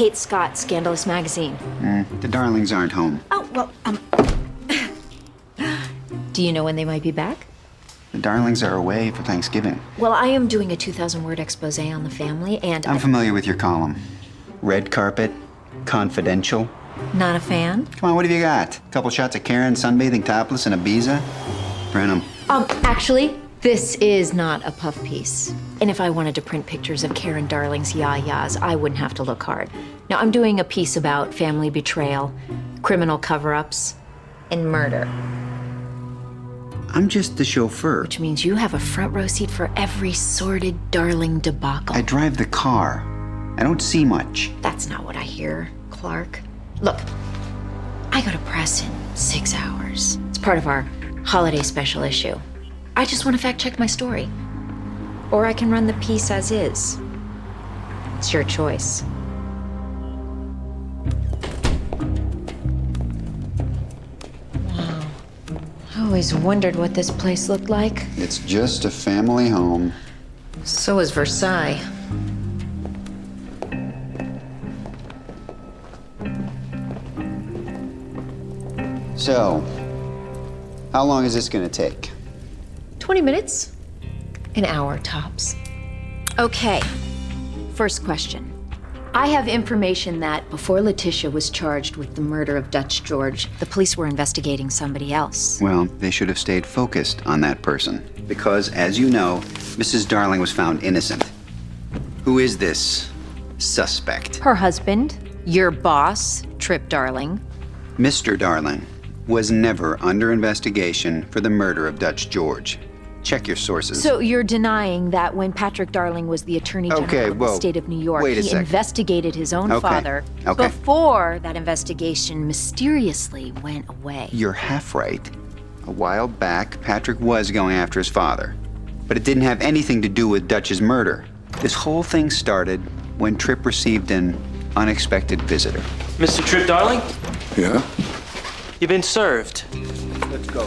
Kate Scott, Scandalous magazine. The Darlings aren't home. Oh, well, do you know when they might be back? The Darlings are away for Thanksgiving. Well, I am doing a 2,000-word expose on the family, and I'm familiar with your column. Red carpet, confidential. Not a fan? Come on, what have you got? A couple shots of Karen sunbathing topless in Ibiza? Print 'em. Actually, this is not a puff piece. And if I wanted to print pictures of Karen Darling's yah-yahs, I wouldn't have to look hard. Now, I'm doing a piece about family betrayal, criminal cover-ups, and murder. I'm just the chauffeur. Which means you have a front row seat for every sordid Darling debacle. I drive the car. I don't see much. That's not what I hear, Clark. Look, I go to press in 6 hours. It's part of our holiday special issue. I just want to fact-check my story. Or I can run the piece as is. It's your choice. Wow. I always wondered what this place looked like. It's just a family home. So is Versailles. So, how long is this gonna take? 20 minutes? An hour tops. Okay, first question. I have information that before Letitia was charged with the murder of Dutch George, the police were investigating somebody else. Well, they should have stayed focused on that person. Because, as you know, Mrs. Darling was found innocent. Who is this suspect? Her husband, your boss, Trip Darling. Mr. Darling was never under investigation for the murder of Dutch George. Check your sources. So you're denying that when Patrick Darling was the Attorney General of the state of New York, wait a he second. investigated his own father before that investigation mysteriously went away. You're half right. A while back, Patrick was going after his father. But it didn't have anything to do with Dutch's murder. This whole thing started when Tripp received an unexpected visitor. Mr. Trip Darling? Yeah? You've been served. Let's go.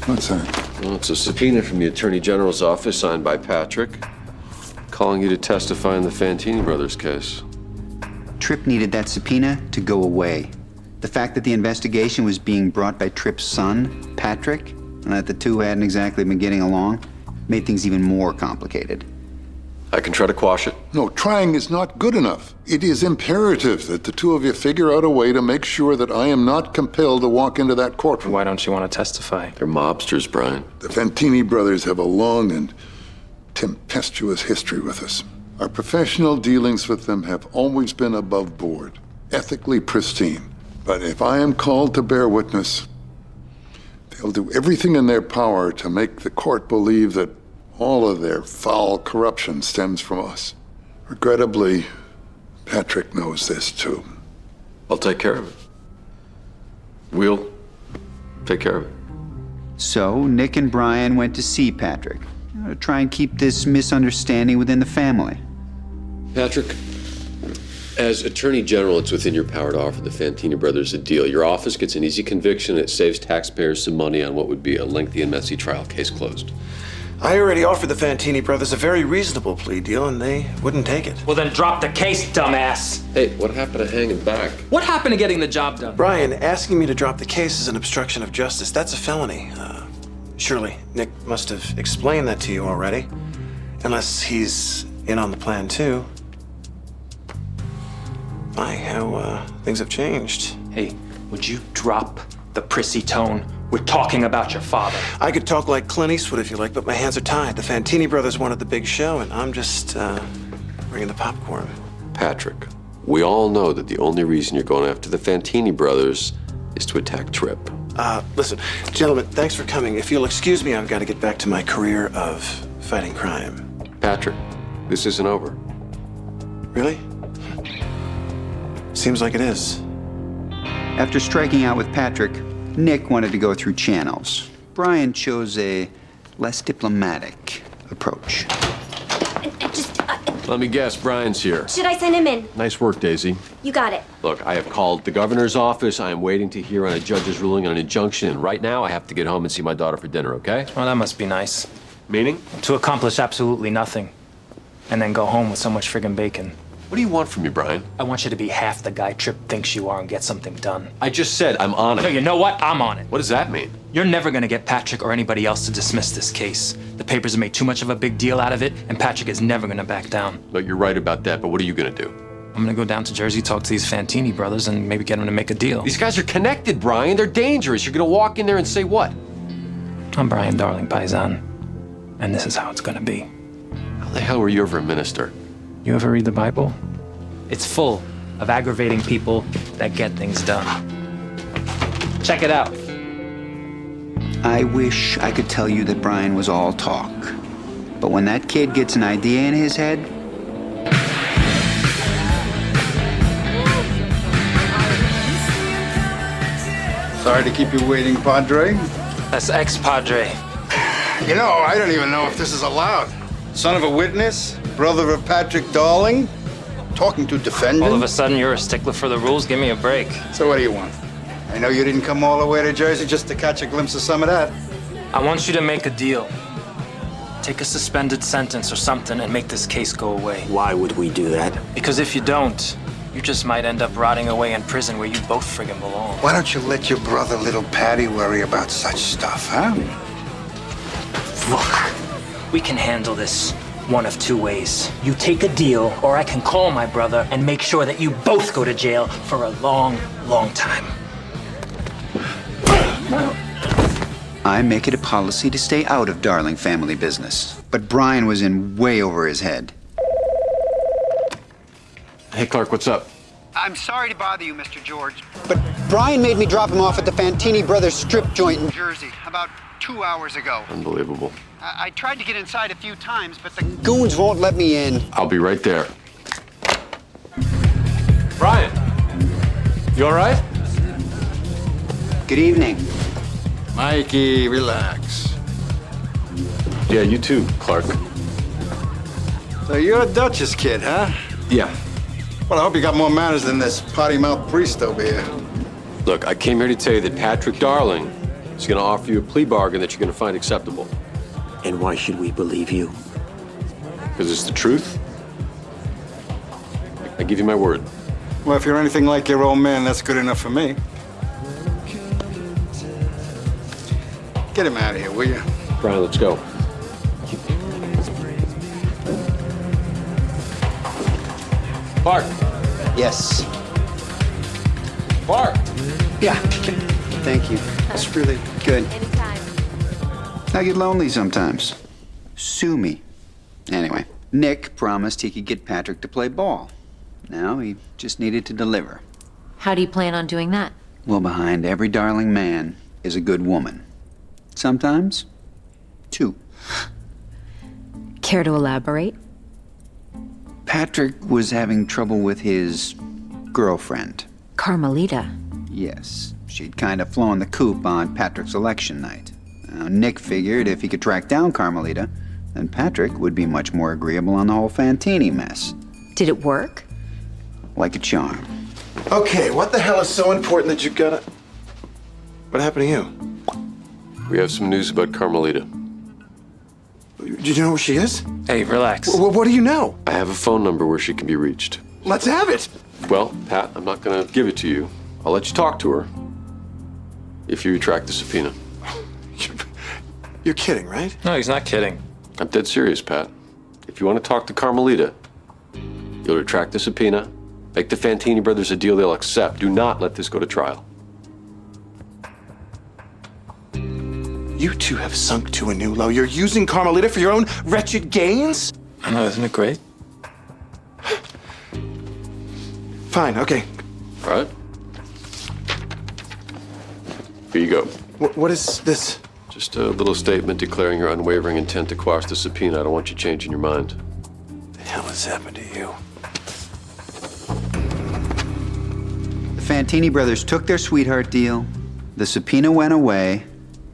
What's that? Well, it's a subpoena from the Attorney General's office signed by Patrick, calling you to testify in the Fantini brothers case. Tripp needed that subpoena to go away. The fact that the investigation was being brought by Tripp's son, Patrick, and that the two hadn't exactly been getting along, made things even more complicated. I can try to quash it. No, trying is not good enough. It is imperative that the two of you figure out a way to make sure that I am not compelled to walk into that courtroom. Why don't you want to testify? They're mobsters, Brian. The Fantini brothers have a long and tempestuous history with us. Our professional dealings with them have always been above board, ethically pristine. But if I am called to bear witness, they'll do everything in their power to make the court believe that all of their foul corruption stems from us. Regrettably, Patrick knows this too. I'll take care of it. We'll take care of it. So Nick and Brian went to see Patrick, to try and keep this misunderstanding within the family. Patrick, as Attorney General, it's within your power to offer the Fantini brothers a deal. Your office gets an easy conviction. It saves taxpayers some money on what would be a lengthy and messy trial. Case closed. I already offered the Fantini brothers a very reasonable plea deal, and they wouldn't take it. Well, then drop the case, dumbass. Hey, what happened to hanging back? What happened to getting the job done? Brian, asking me to drop the case is an obstruction of justice. That's a felony. Surely Nick must have explained that to you already. Unless he's in on the plan, too. My, how things have changed. Hey, would you drop the prissy tone? We're talking about your father. I could talk like Clint Eastwood if you like, but my hands are tied. The Fantini brothers wanted the big show, and I'm just bringing the popcorn. Patrick, we all know that the only reason you're going after the Fantini brothers is to attack Tripp. Listen, gentlemen, thanks for coming. If you'll excuse me, I've got to get back to my career of fighting crime. Patrick, this isn't over. Really? Seems like it is. After striking out with Patrick, Nick wanted to go through channels. Brian chose a less diplomatic approach. Let me guess, Brian's here. Should I send him in? Nice work, Daisy. You got it. Look, I have called the governor's office. I am waiting to hear on a judge's ruling on an injunction. And right now, I have to get home and see my daughter for dinner, okay? Well, that must be nice. Meaning? To accomplish absolutely nothing. And then go home with so much friggin' bacon. What do you want from me, Brian? I want you to be half the guy Tripp thinks you are and get something done. I just said I'm on No, it. you know what? I'm on it. What does that mean? You're never gonna get Patrick or anybody else to dismiss this case. The papers have made too much of a big deal out of it, and Patrick is never gonna back down. No, you're right about that, but what are you gonna do? I'm gonna go down to Jersey, talk to these Fantini brothers, and maybe get them to make a deal. These guys are connected, Brian. They're dangerous. You're gonna walk in there and say what? I'm Brian Darling, Paisan, and this is how it's gonna be. How the hell were you ever a minister? You ever read the Bible? It's full of aggravating people that get things done. Check it out. I wish I could tell you that Brian was all talk. But when that kid gets an idea in his head, Sorry to keep you waiting, Padre. That's ex-Padre. You know, I don't even know if this is allowed. Son of a witness, brother of Patrick Darling, talking to defendant. All of a sudden, you're a stickler for the rules? Give me a break. So what do you want? I know you didn't come all the way to Jersey just to catch a glimpse of some of that. I want you to make a deal. Take a suspended sentence or something and make this case go away. Why would we do that? Because if you don't, you just might end up rotting away in prison where you both friggin' belong. Why don't you let your brother, little Patty, worry about such stuff, huh? Look, we can handle this one of two ways. You take a deal, or I can call my brother and make sure that you both go to jail for a long, long time. I make it a policy to stay out of Darling family business. But Brian was in way over his head. Hey, Clark, what's up? I'm sorry to bother you, Mr. George, but Brian made me drop him off at the Fantini Brothers strip joint in Jersey about 2 hours ago. Unbelievable. I tried to get inside a few times, but the goons won't let me in. I'll be right there. Brian, you all right? Good evening. Mikey, relax. Yeah, you too, Clark. So you're a Duchess kid, huh? Yeah. Well, I hope you got more manners than this potty-mouthed priest over here. Look, I came here to tell you that Patrick Darling is going to offer you a plea bargain that you're going to find acceptable. And why should we believe you? Because it's the truth. I give you my word. Well, if you're anything like your old man, that's good enough for me. Get him out of here, will you? Brian, let's go. Clark! Yes. Clark! Yeah. Thank you. That's really good. Anytime. I get lonely sometimes. Sue me. Anyway, Nick promised he could get Patrick to play ball. Now he just needed to deliver. How do you plan on doing that? Well, behind every darling man is a good woman. Sometimes, two. Care to elaborate? Patrick was having trouble with his girlfriend. Carmelita. Yes, she'd kind of flown the coop on Patrick's election night. Now, Nick figured if he could track down Carmelita, then Patrick would be much more agreeable on the whole Fantini mess. Did it work? Like a charm. Okay, what the hell is so important that you gotta... What happened to you? We have some news about Carmelita. Did you know where she is? Hey, relax. What do you know? I have a phone number where she can be reached. Let's have it. Well, Pat, I'm not going to give it to you. I'll let you talk to her if you retract the subpoena. You're kidding, right? No, he's not kidding. I'm dead serious, Pat. If you want to talk to Carmelita, you'll retract the subpoena, make the Fantini brothers a deal they'll accept. Do not let this go to trial. You two have sunk to a new low. You're using Carmelita for your own wretched gains? I know, isn't it great? Fine, okay. All right? Here you go. What is this? Just a little statement declaring your unwavering intent to quash the subpoena. I don't want you changing your mind. What the hell has happened to you? The Fantini brothers took their sweetheart deal, the subpoena went away,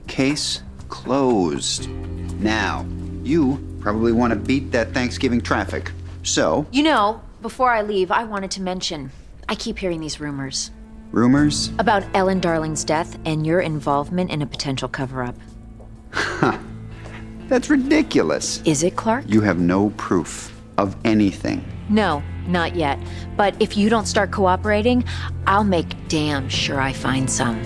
case closed. Now, you probably want to beat that Thanksgiving traffic. So, You know, before I leave, I wanted to mention, I keep hearing these rumors rumors? about Ellen Darling's death and your involvement in a potential cover-up. That's ridiculous. Is it, Clark? You have no proof of anything. No, not yet. But if you don't start cooperating, I'll make damn sure I find some.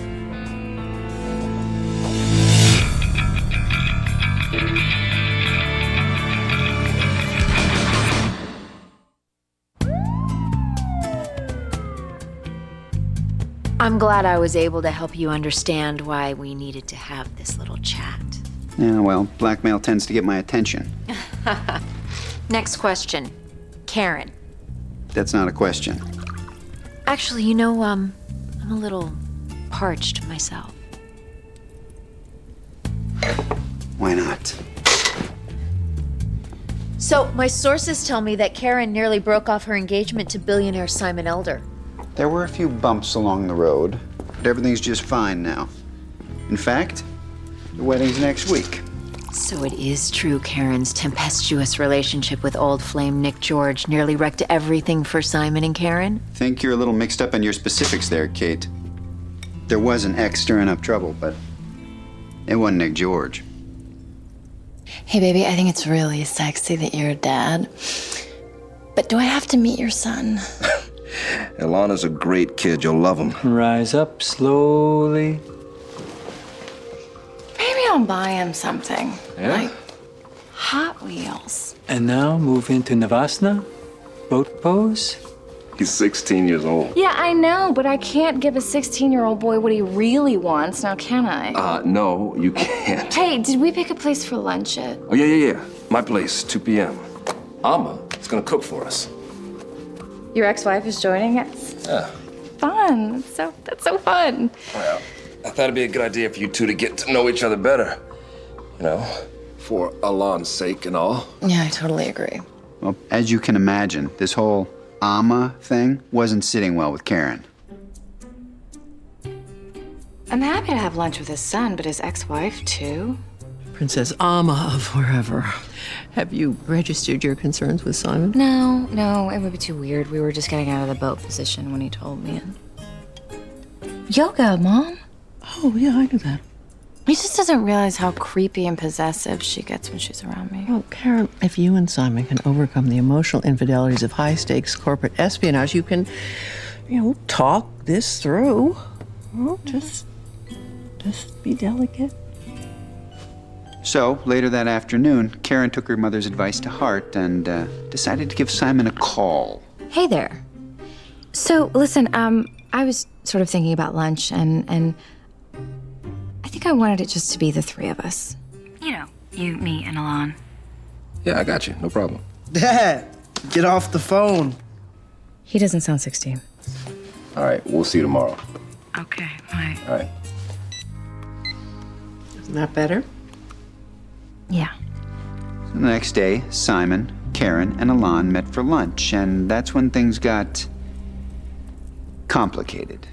I'm glad I was able to help you understand why we needed to have this little chat. Yeah, well, blackmail tends to get my attention. Next question. Karen. That's not a question. Actually, you know, I'm a little parched myself. Why not? So, my sources tell me that Karen nearly broke off her engagement to billionaire Simon Elder. There were a few bumps along the road, but everything's just fine now. In fact, the wedding's next week. So it is true Karen's tempestuous relationship with old flame Nick George nearly wrecked everything for Simon and Karen? Think you're a little mixed up in your specifics there, Kate. There was an ex stirring up trouble, but it wasn't Nick George. Hey, baby, I think it's really sexy that you're a dad. But do I have to meet your son? Ilana's a great kid. You'll love him. Rise up slowly. Maybe I'll buy him something. Yeah? Like Hot Wheels. And now move into Navasana, boat pose. He's 16 years old. Yeah, I know, but I can't give a 16-year-old boy what he really wants, now can I? No, you can't. Hey, did we pick a place for lunch yet? Oh, yeah. My place, 2 p.m. Alma is gonna cook for us. Your ex-wife is joining us? Yeah. Fun. That's so fun. Well, I thought it'd be a good idea for you two to get to know each other better. You know, for Alana's sake and all. Yeah, I totally agree. Well, as you can imagine, this whole Amma thing wasn't sitting well with Karen. I'm happy to have lunch with his son, but his ex-wife, too? Princess Amma of wherever. Have you registered your concerns with Simon? No, it would be too weird. We were just getting out of the boat position when he told me. Yoga, Mom. Oh, yeah, I knew that. He just doesn't realize how creepy and possessive she gets when she's around me. Well, Karen, if you and Simon can overcome the emotional infidelities of high-stakes corporate espionage, you can, talk this through. Well, just be delicate. So, later that afternoon, Karen took her mother's advice to heart and decided to give Simon a call. Hey there. So, listen, I was sort of thinking about lunch, and I think I wanted it just to be the three of us. You know, you, me, and Alon. Yeah, I got you. No problem. Dad, get off the phone. He doesn't sound 16. All right, we'll see you tomorrow. Okay, bye. All right. Isn't that better? Yeah. The next day, Simon, Karen, and Alon met for lunch, and that's when things got complicated.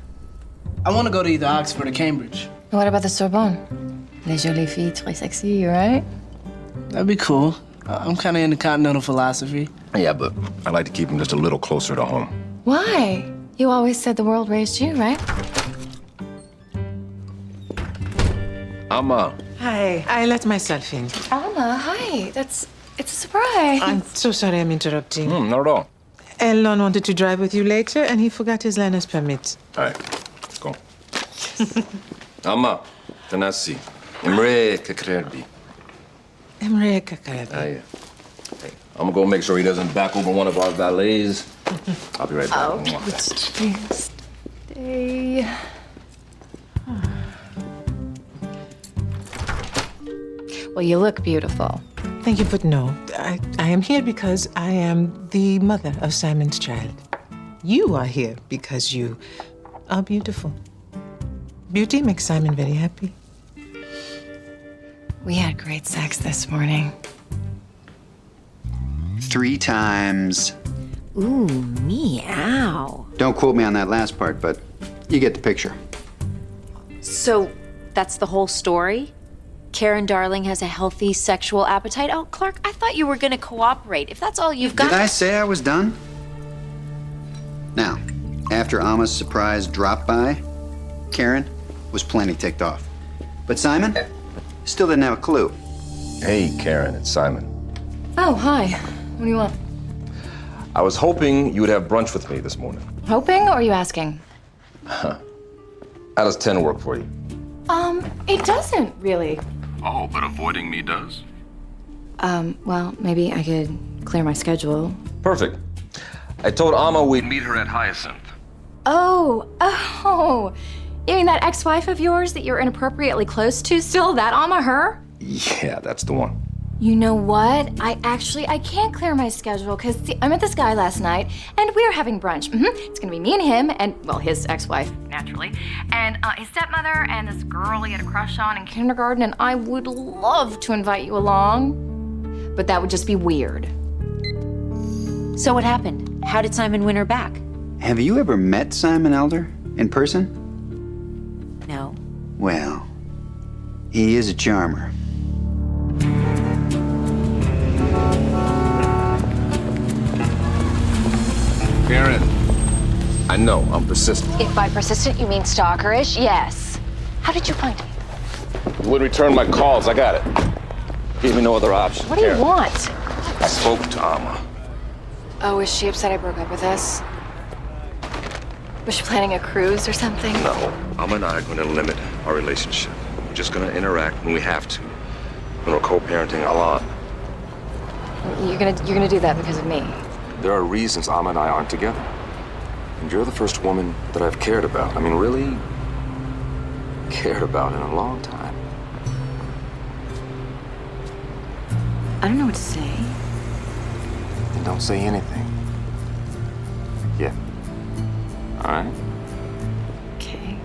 I want to go to either Oxford or Cambridge. What about the Sorbonne? Les jolies filles très sexy, right? That'd be cool. I'm kind of into continental philosophy. Yeah, but I like to keep him just a little closer to home. Why? You always said the world raised you, right? Alma. Hi, I let myself in. Alma, hi. It's a surprise. I'm so sorry I'm interrupting. Not at all. Elon wanted to drive with you later, and he forgot his learner's permit. All right, let's go. Alma, Tanasi. Imre Kakrerbi. Emre Kakarabi. Yeah. Hey, I'm gonna go make sure he doesn't back over one of our valets. I'll be right back. Stay. Well, you look beautiful. Thank you, but no. I am here because I am the mother of Simon's child. You are here because you are beautiful. Beauty makes Simon very happy. We had great sex this morning. 3 times. Ooh, meow. Don't quote me on that last part, but you get the picture. So, that's the whole story? Karen Darling has a healthy sexual appetite? Oh, Clark, I thought you were gonna cooperate. If that's all you've got... Did I say I was done? Now, after Alma's surprise drop by, Karen was plenty ticked off. But Simon still didn't have a clue. Hey, Karen, it's Simon. Oh, hi. What do you want? I was hoping you would have brunch with me this morning. Hoping, or are you asking? How does 10 work for you? It doesn't really. Oh, but avoiding me does? Well, maybe I could clear my schedule. Perfect. I told Amma we'd meet her at Hyacinth. Oh. You mean that ex-wife of yours that you're inappropriately close to still? That Alma, her? Yeah, that's the one. You know what? I can't clear my schedule because I met this guy last night and we are having brunch. It's gonna be me and him and, well, his ex-wife, naturally, and his stepmother and this girl he had a crush on in kindergarten, and I would love to invite you along, but that would just be weird. So what happened? How did Simon win her back? Have you ever met Simon Elder in person? No. Well, he is a charmer. Karen, I know I'm persistent. If by persistent you mean stalkerish, yes. How did you find me? You wouldn't return my calls. I got it. Gave me no other option. What do you want? I spoke to Amma. Oh, is she upset I broke up with us? Was she planning a cruise or something? No, Amma and I are going to limit our relationship. We're just going to interact when we have to. When we're co-parenting Alan. You're gonna do that because of me. There are reasons Amma and I aren't together. And you're the first woman that I've cared about. I mean, really cared about in a long time. I don't know what to say. Then don't say anything. Yeah. All right? Okay.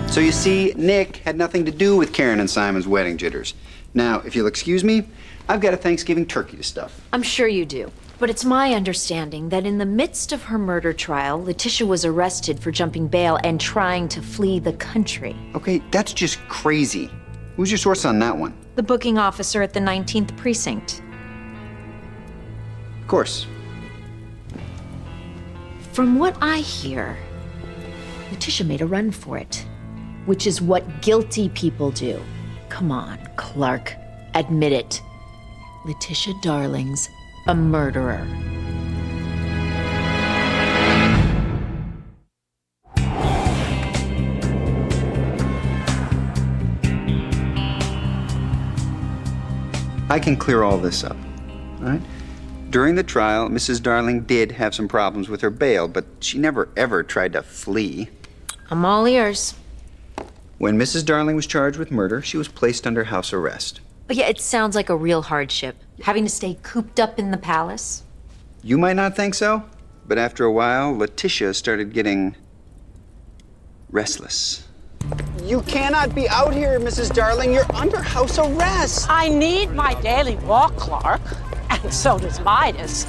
So you see, Nick had nothing to do with Karen and Simon's wedding jitters. Now, if you'll excuse me, I've got a Thanksgiving turkey to stuff. I'm sure you do. But it's my understanding that in the midst of her murder trial, Letitia was arrested for jumping bail and trying to flee the country. Okay, that's just crazy. Who's your source on that one? The booking officer at the 19th precinct. Of course. From what I hear, Letitia made a run for it, which is what guilty people do. Come on, Clark, admit it. Letitia Darling's a murderer. I can clear all this up, all right? During the trial, Mrs. Darling did have some problems with her bail, but she never ever tried to flee. I'm all ears. When Mrs. Darling was charged with murder, she was placed under house arrest. But yeah, it sounds like a real hardship, having to stay cooped up in the palace. You might not think so, but after a while, Letitia started getting restless. You cannot be out here, Mrs. Darling. You're under house arrest. I need my daily walk, Clark, and so does Midas.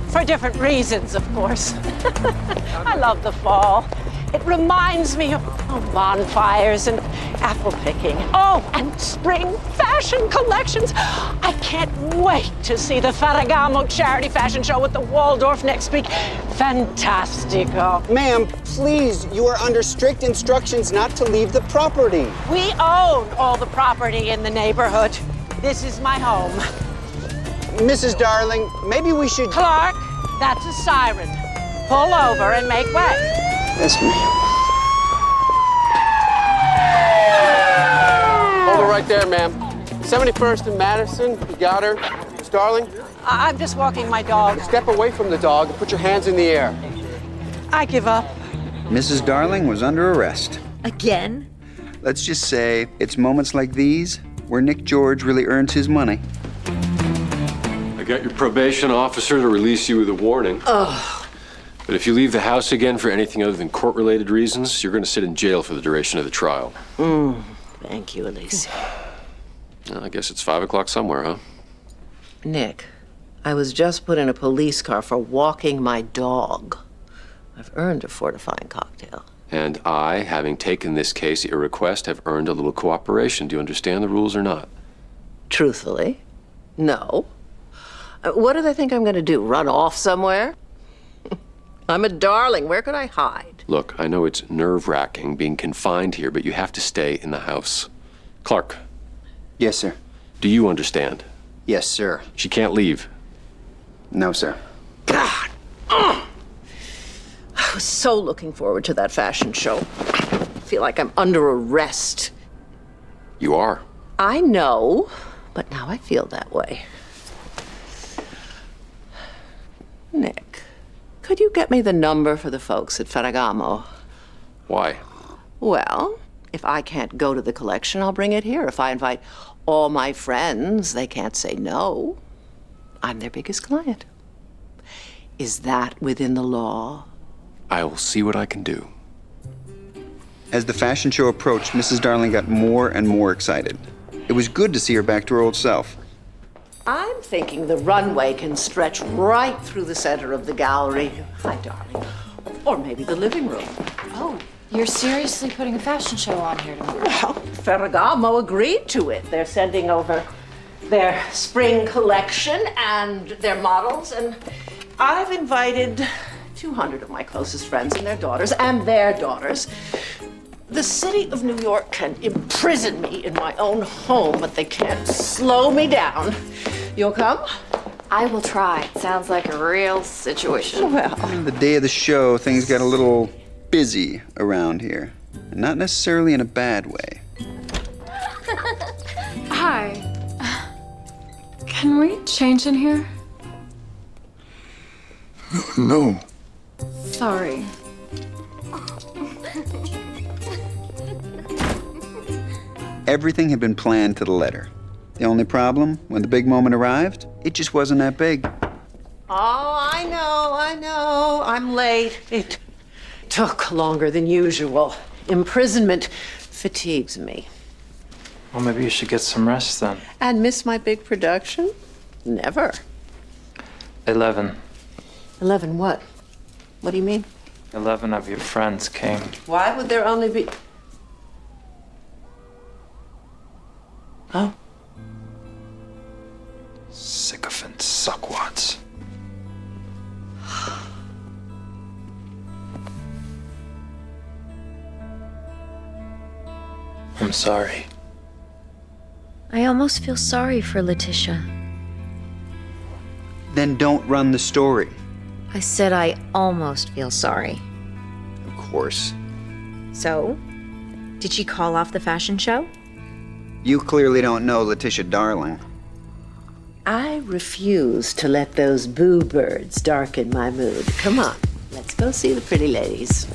For different reasons, of course. I love the fall. It reminds me of bonfires and apple picking. Oh, and spring fashion collections. I can't wait to see the Ferragamo charity fashion show at the Waldorf next week. Fantastico. Ma'am, please, you are under strict instructions not to leave the property. We own all the property in the neighborhood. This is my home. Mrs. Darling, maybe we should... Clark, that's a siren. Pull over and make way. Yes, ma'am. Hold her right there, ma'am. 71st and Madison, you got her. Miss Darling? I'm just walking my dog. Step away from the dog and put your hands in the air. I give up. Mrs. Darling was under arrest. Again? Let's just say it's moments like these where Nick George really earns his money. I got your probation officer to release you with a warning. Ugh. But if you leave the house again for anything other than court-related reasons, you're going to sit in jail for the duration of the trial. Thank you, Elise. Well, I guess it's 5 o'clock somewhere, huh? Nick, I was just put in a police car for walking my dog. I've earned a fortifying cocktail. And I, having taken this case at your request, have earned a little cooperation. Do you understand the rules or not? Truthfully, no. What do they think I'm going to do, run off somewhere? I'm a darling. Where could I hide? Look, I know it's nerve-wracking being confined here, but you have to stay in the house. Clark. Yes, sir. Do you understand? Yes, sir. She can't leave. No, sir. God! I was so looking forward to that fashion show. I feel like I'm under arrest. You are. I know, but now I feel that way. Nick, could you get me the number for the folks at Ferragamo? Why? Well, if I can't go to the collection, I'll bring it here. If I invite all my friends, they can't say no. I'm their biggest client. Is that within the law? I will see what I can do. As the fashion show approached, Mrs. Darling got more and more excited. It was good to see her back to her old self. I'm thinking the runway can stretch right through the center of the gallery. Hi, darling. Or maybe the living room. Oh, you're seriously putting a fashion show on here tomorrow? Well, Ferragamo agreed to it. They're sending over their spring collection and their models, and I've invited 200 of my closest friends and their daughters. The city of New York can imprison me in my own home, but they can't slow me down. You'll come? I will try. Sounds like a real situation. Well, The day of the show, things got a little busy around here. And not necessarily in a bad way. Hi. Can we change in here? No. Sorry. Everything had been planned to the letter. The only problem, when the big moment arrived, it just wasn't that big. oh, I know. I'm late. It took longer than usual. Imprisonment fatigues me. Well, maybe you should get some rest then. And miss my big production? Never. 11. 11 what? What do you mean? 11 of your friends came. Why would there only be... Oh. Sycophant suckwads. I'm sorry. I almost feel sorry for Letitia. Then don't run the story. I said I almost feel sorry. Of course. So, did she call off the fashion show? You clearly don't know Letitia Darling. I refuse to let those boo birds darken my mood. Come on, let's go see the pretty ladies.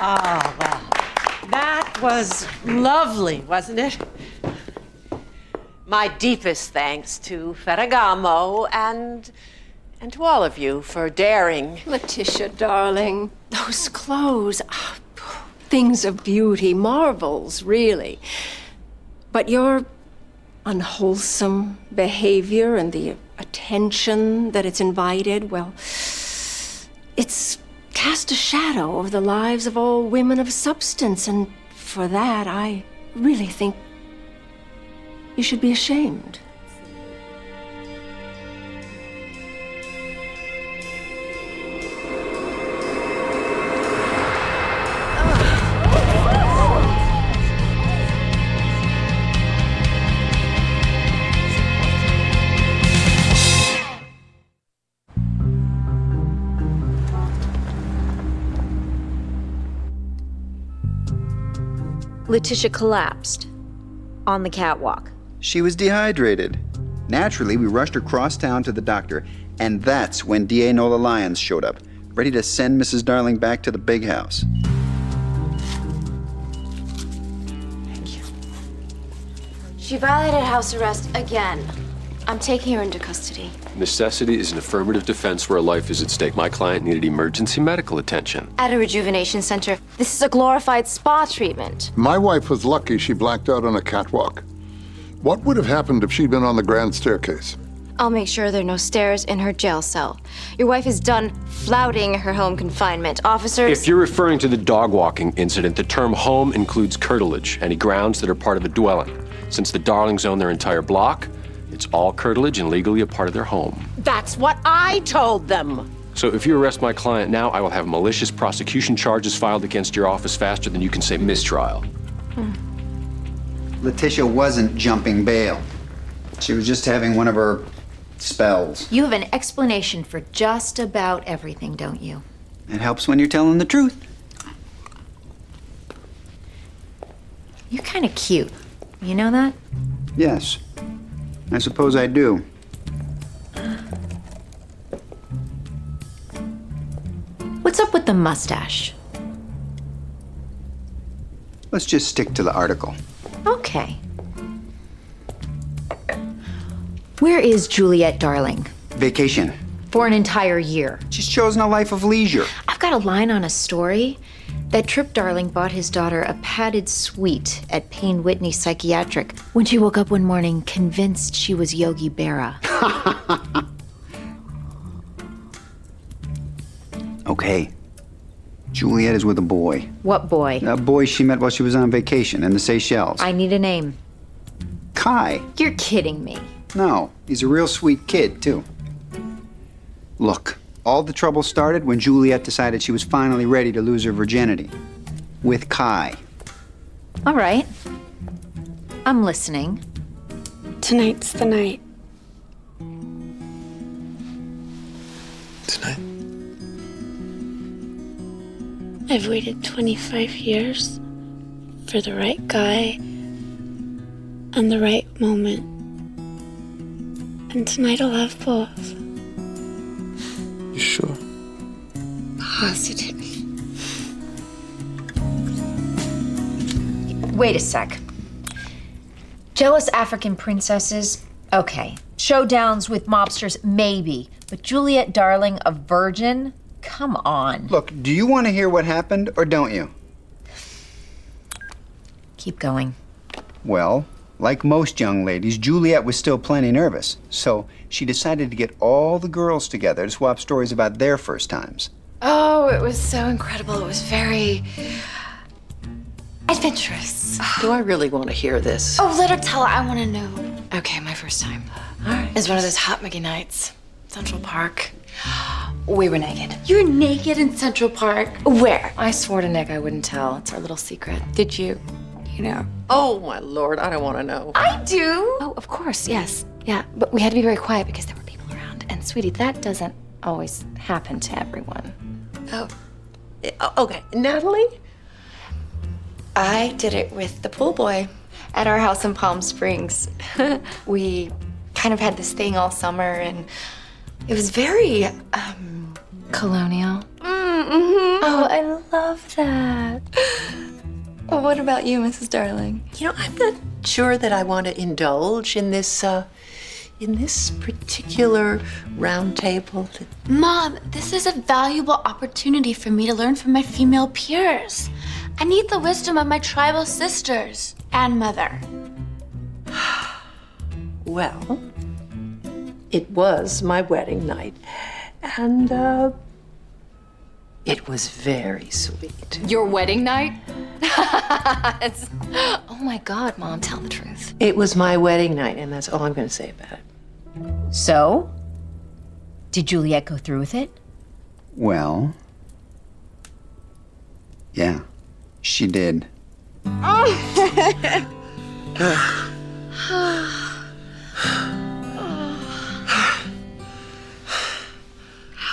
Oh, well, that was lovely, wasn't it? My deepest thanks to Ferragamo and to all of you for daring. Letitia, darling, those clothes, things of beauty, marvels, really. But your unwholesome behavior and the attention that it's invited, well, it's cast a shadow over the lives of all women of substance, and for that, I really think you should be ashamed. Letitia collapsed on the catwalk. She was dehydrated. Naturally, we rushed her cross town to the doctor, and that's when DA Nola Lyons showed up, ready to send Mrs. Darling back to the big house. She violated house arrest again. I'm taking her into custody. Necessity is an affirmative defense where a life is at stake. My client needed emergency medical attention. At a rejuvenation center. This is a glorified spa treatment. My wife was lucky she blacked out on a catwalk. What would have happened if she'd been on the grand staircase? I'll make sure there are no stairs in her jail cell. Your wife is done flouting her home confinement. Officers... If you're referring to the dog walking incident, the term home includes curtilage, any grounds that are part of a dwelling. Since the Darlings own their entire block, it's all curtilage and legally a part of their home. That's what I told them. So if you arrest my client now, I will have malicious prosecution charges filed against your office faster than you can say mistrial. Letitia wasn't jumping bail. She was just having one of her spells. You have an explanation for just about everything, don't you? It helps when you're telling the truth. You're kind of cute. You know that? Yes. I suppose I do. What's up with the mustache? Let's just stick to the article. Okay. Where is Juliet Darling? Vacation. For an entire year. She's chosen a life of leisure. I've got a line on a story. That Trip Darling bought his daughter a padded suite at Payne Whitney Psychiatric when she woke up one morning convinced she was Yogi Berra. Okay. Juliet is with a boy. What boy? A boy she met while she was on vacation in the Seychelles. I need a name. Kai. You're kidding me. No, he's a real sweet kid, too. Look, all the trouble started when Juliet decided she was finally ready to lose her virginity. With Kai. All right. I'm listening. Tonight's the night. Tonight? I've waited 25 years for the right guy and the right moment. And tonight I'll have both. You sure? Positive. Wait a sec. Jealous African princesses? Okay. Showdowns with mobsters? Maybe. But Juliet Darling, a virgin? Come on. Look, do you want to hear what happened or don't you? Keep going. Well, like most young ladies, Juliet was still plenty nervous. So she decided to get all the girls together to swap stories about their first times. Oh, it was so incredible. It was very adventurous. Do I really want to hear this? Oh, let her tell her. I want to know. Okay, my first time. All right. It was one of those hot Mickey nights. Central Park. We were naked. You're naked in Central Park? Where? I swore to Nick I wouldn't tell. It's our little secret. Did you? You know. Oh, my Lord, I don't want to know. I do. Oh, of course, yes. Yeah, but we had to be very quiet because there were people around. And, sweetie, that doesn't always happen to everyone. Oh, okay. Natalie? I did it with the pool boy at our house in Palm Springs. We kind of had this thing all summer, and it was very, colonial. Mm-hmm. Oh, I love that. Well, what about you, Mrs. Darling? You know, I'm not sure that I want to indulge in this particular round table. Mom, this is a valuable opportunity for me to learn from my female peers. I need the wisdom of my tribal sisters and mother. Well, it was my wedding night, and it was very sweet. Your wedding night? Oh my God, Mom, tell the truth. It was my wedding night, and that's all I'm going to say about it. So? Did Juliet go through with it? Well, yeah, she did. How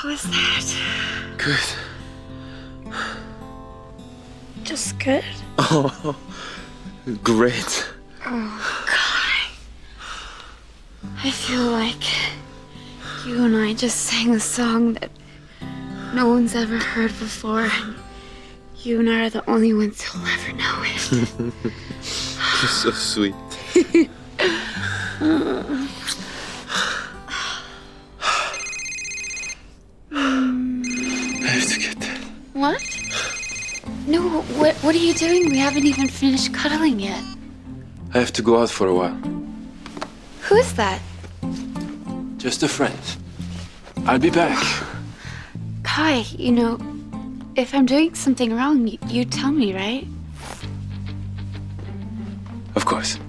was that? Good. Just good? Oh, great. Oh, God. I feel like you and I just sang a song that no one's ever heard before. And you and I are the only ones who'll ever know it. You're so sweet. I have to get that. What? No, what are you doing? We haven't even finished cuddling yet. I have to go out for a while. Who is that? Just a friend. I'll be back. Kai, you know, if I'm doing something wrong, you tell me, right? Of course.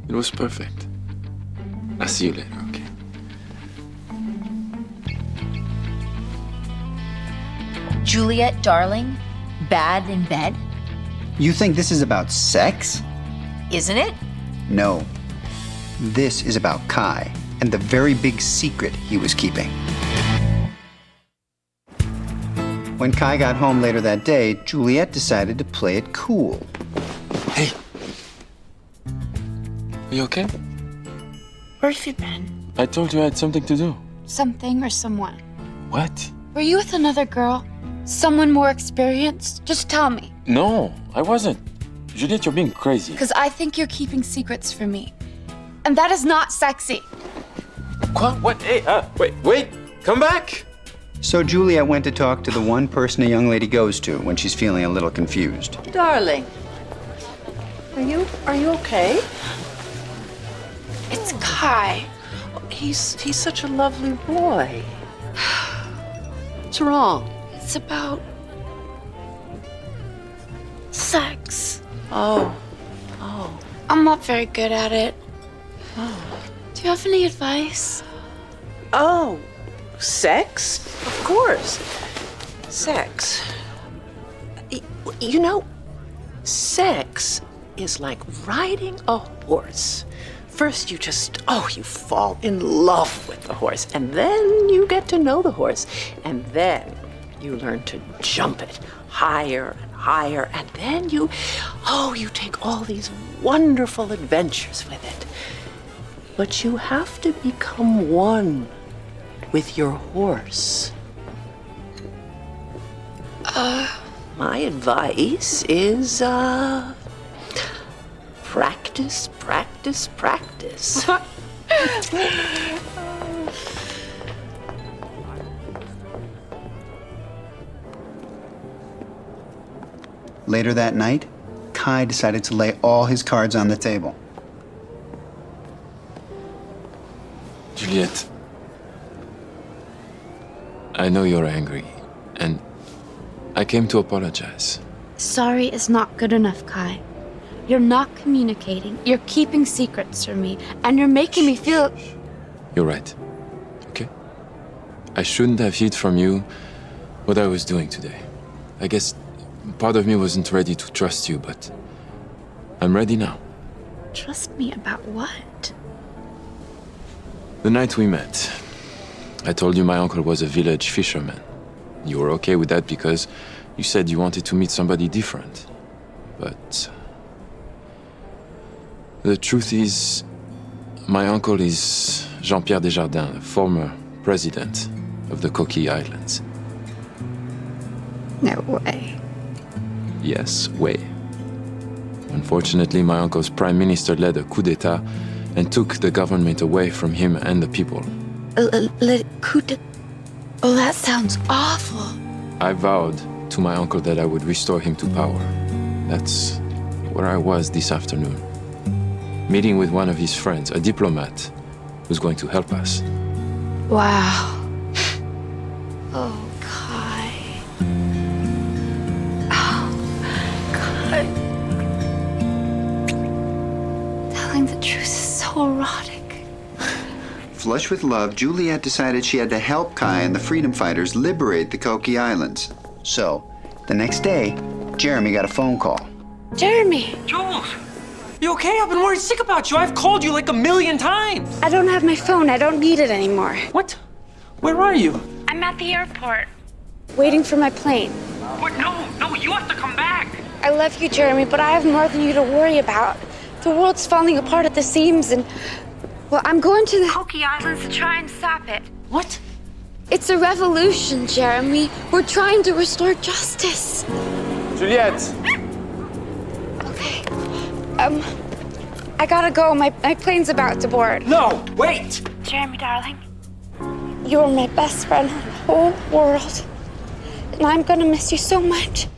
It was perfect. I'll see you later, okay? Juliet, darling, bad in bed? You think this is about sex? Isn't it? No. This is about Kai and the very big secret he was keeping. When Kai got home later that day, Juliet decided to play it cool. Hey. Are you okay? Where have you been? I told you I had something to do. Something or someone? What? Were you with another girl? Someone more experienced? Just tell me. No, I wasn't. Juliet, you're being crazy. Because I think you're keeping secrets from me. And that is not sexy. What? Hey, wait. Come back. So Juliet went to talk to the one person a young lady goes to when she's feeling a little confused. Darling, are you okay? It's Kai. He's such a lovely boy. What's wrong? It's about sex. Oh. I'm not very good at it. Oh. Do you have any advice? Oh. Sex? Of course. Sex. You know, sex is like riding a horse. First, you fall in love with the horse, and then you get to know the horse, and then you learn to jump it higher and higher, and then you take all these wonderful adventures with it. But you have to become one with your horse. My advice is, practice. Later that night, Kai decided to lay all his cards on the table. Juliet, I know you're angry, and I came to apologize. Sorry is not good enough, Kai. You're not communicating. You're keeping secrets from me, and you're making me feel... You're right. Okay? I shouldn't have hid from you what I was doing today. I guess part of me wasn't ready to trust you, but I'm ready now. Trust me about what? The night we met, I told you my uncle was a village fisherman. You were okay with that because you said you wanted to meet somebody different. But the truth is, my uncle is Jean-Pierre Desjardins, the former president of the Coquille Islands. No way. Yes, way. Unfortunately, my uncle's prime minister led a coup d'etat and took the government away from him and the people. Oh, that sounds awful. I vowed to my uncle that I would restore him to power. That's where I was this afternoon. Meeting with one of his friends, a diplomat, who's going to help us. Wow. Oh, Kai. Oh, Kai. Telling the truth is so erotic. Flush with love, Juliet decided she had to help Kai and the freedom fighters liberate the Coquille Islands. So, the next day, Jeremy got a phone call. Jeremy! Jules! You okay? I've been worried sick about you. I've called you like 1,000,000 times. I don't have my phone. I don't need it anymore. What? Where are you? I'm at the airport, waiting for my plane. What? No, you have to come back. I love you, Jeremy, but I have more than you to worry about. The world's falling apart at the seams, and... well, I'm going to the Coquille Islands to try and stop it. What? It's a revolution, Jeremy. We're trying to restore justice. Juliet! Okay. I gotta go. My plane's about to board. No, wait! Jeremy, darling, you are my best friend in the whole world. And I'm gonna miss you so much.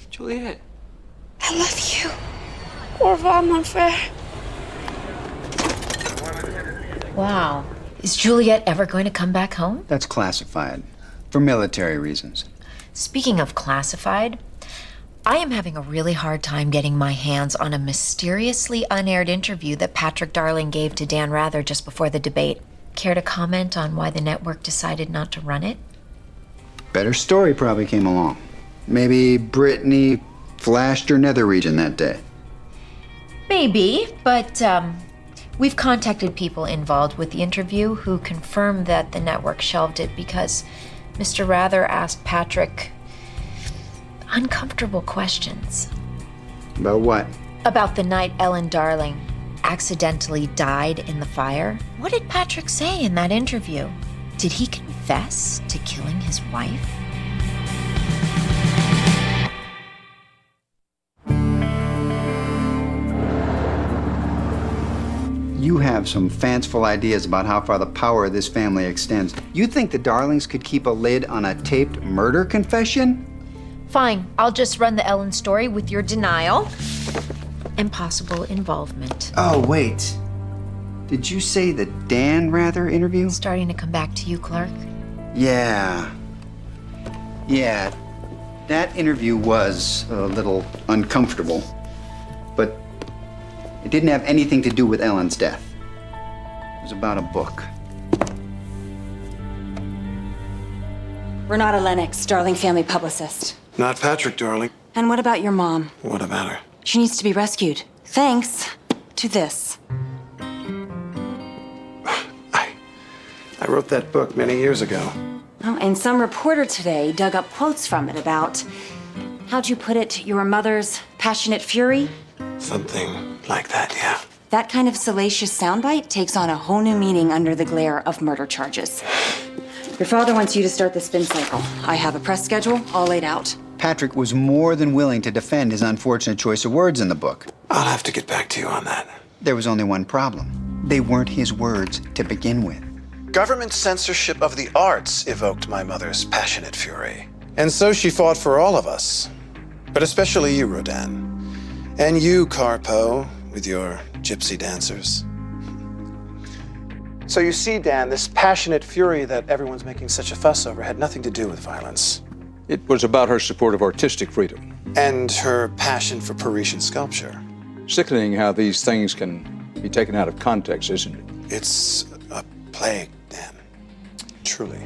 Juliet. I love you. Au revoir, mon frère. Wow. Is Juliet ever going to come back home? That's classified. For military reasons. Speaking of classified, I am having a really hard time getting my hands on a mysteriously unaired interview that Patrick Darling gave to Dan Rather just before the debate. Care to comment on why the network decided not to run it? Better story probably came along. Maybe Brittany flashed her nether region that day. Maybe, but we've contacted people involved with the interview who confirmed that the network shelved it because Mr. Rather asked Patrick uncomfortable questions. About what? About the night Ellen Darling accidentally died in the fire. What did Patrick say in that interview? Did he confess to killing his wife? You have some fanciful ideas about how far the power of this family extends. You think the Darlings could keep a lid on a taped murder confession? Fine, I'll just run the Ellen story with your denial and possible involvement. Oh, wait. Did you say the Dan Rather interview? Starting to come back to you, Clark. Yeah. Yeah. That interview was a little uncomfortable, but it didn't have anything to do with Ellen's death. It was about a book. Renata Lennox, Darling family publicist. Not Patrick, darling. And what about your mom? What about her? She needs to be rescued. Thanks to this. I wrote that book many years ago. Oh, and some reporter today dug up quotes from it about, how'd you put it, your mother's passionate fury? Something like that, yeah. That kind of salacious soundbite takes on a whole new meaning under the glare of murder charges. Your father wants you to start the spin cycle. I have a press schedule all laid out. Patrick was more than willing to defend his unfortunate choice of words in the book. I'll have to get back to you on that. There was only one problem. They weren't his words to begin with. Government censorship of the arts evoked my mother's passionate fury. And so she fought for all of us. But especially you, Rodan. And you, Carpo, with your gypsy dancers. So you see, Dan, this passionate fury that everyone's making such a fuss over had nothing to do with violence. It was about her support of artistic freedom. And her passion for Parisian sculpture. Sickening how these things can be taken out of context, isn't it? It's a plague, Dan. Truly.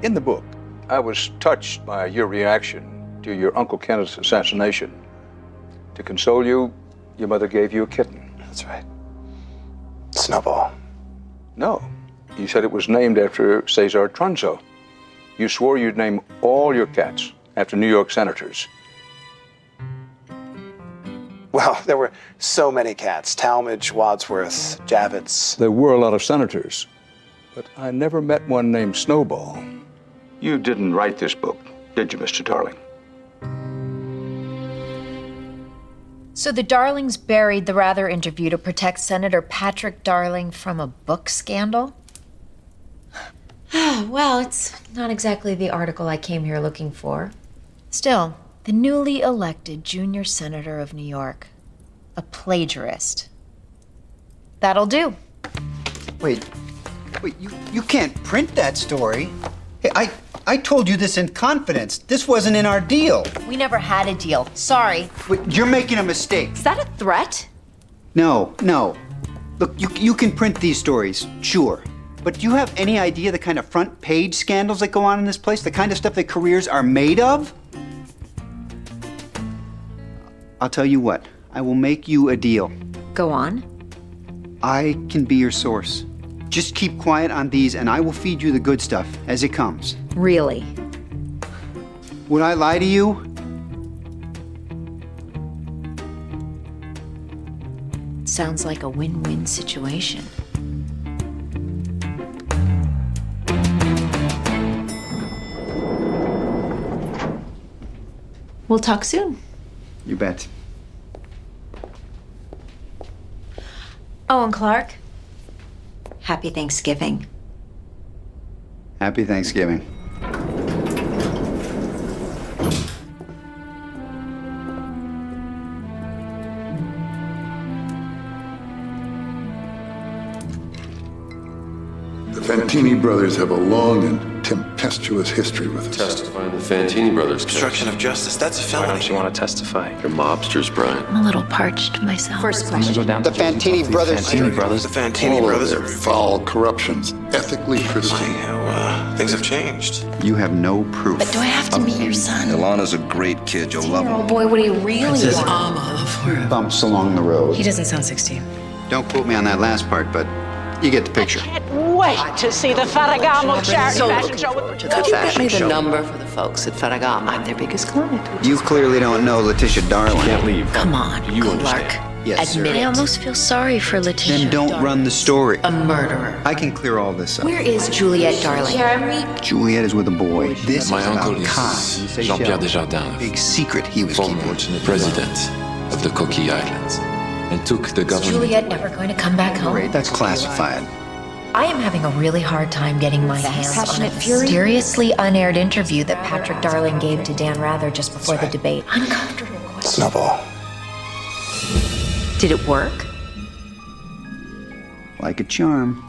In the book, I was touched by your reaction to your Uncle Kenneth's assassination. To console you, your mother gave you a kitten. That's right. Snowball. No. You said it was named after Cesar Tronzo. You swore you'd name all your cats after New York senators. Well, there were so many cats. Talmadge, Wadsworth, Javits. There were a lot of senators, but I never met one named Snowball. You didn't write this book, did you, Mr. Darling? So the Darlings buried the Rather interview to protect Senator Patrick Darling from a book scandal? Well, it's not exactly the article I came here looking for. Still, the newly elected junior senator of New York. A plagiarist. That'll do. Wait, you can't print that story. Hey, I told you this in confidence. This wasn't in our deal. We never had a deal. Sorry. Wait, you're making a mistake. Is that a threat? No. Look, you can print these stories, sure. But do you have any idea the kind of front page scandals that go on in this place? The kind of stuff that careers are made of? I'll tell you what, I will make you a deal. Go on. I can be your source. Just keep quiet on these and I will feed you the good stuff as it comes. Really? Would I lie to you? Sounds like a win-win situation. We'll talk soon. You bet. Oh, and Clark, happy Thanksgiving. Happy Thanksgiving. The Fantini brothers have a long and tempestuous history with us. Testify in the Fantini brothers case. Obstruction of justice, that's a Why felony. don't you want to testify? They're mobsters, Brian. I'm a little parched myself. First question. Go down to The jail and Fantini talk to brothers. Fantini brothers. The Fantini All brothers of their foul corruptions, ethically pristine. how things have changed. You have no proof. But do I have to meet your son? Ilana's a great kid. You'll love Oh him. boy, what do you really want? Bumps along the road. He doesn't sound 16. Don't quote me on that last part, but you get the picture. Wait to see the Ferragamo charity fashion show with the Could you get me the number for the folks at Ferragamo? I'm their biggest client. You clearly don't know Letitia Darling. Can't leave. Come on, You Clark. understand. Yes, Admit sir. it. I almost feel sorry for Letitia. Then don't run the story. A murderer. I can clear all this up. Where is Juliet, darling? Jeremy? Juliet is with a boy. This My is uncle about is Kai. Jean-Pierre Desjardins, Big secret he was former keeping. president of the Coquille Islands, and took the Is government. Juliet ever going to come back home? That's classified. I am having a really hard time getting my hands on a Passionate Fury? mysteriously unaired interview that Patrick Darling gave to Dan Rather just before the debate. Uncomfortable questions. Snowball. Did it work? Like a charm.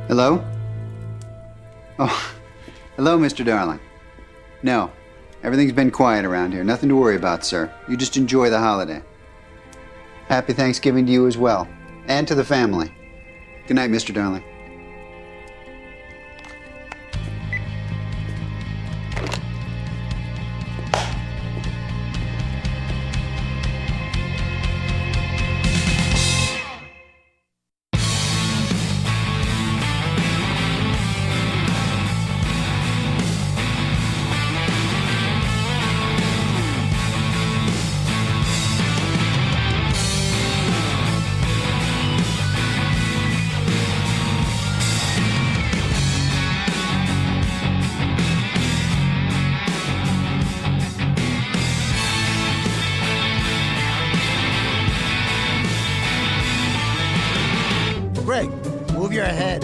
Hello? Oh, hello, Mr. Darling. No, everything's been quiet around here. Nothing to worry about, sir. You just enjoy the holiday. Happy Thanksgiving to you as well, and to the family. Good night, Mr. Darling. Greg, move your head.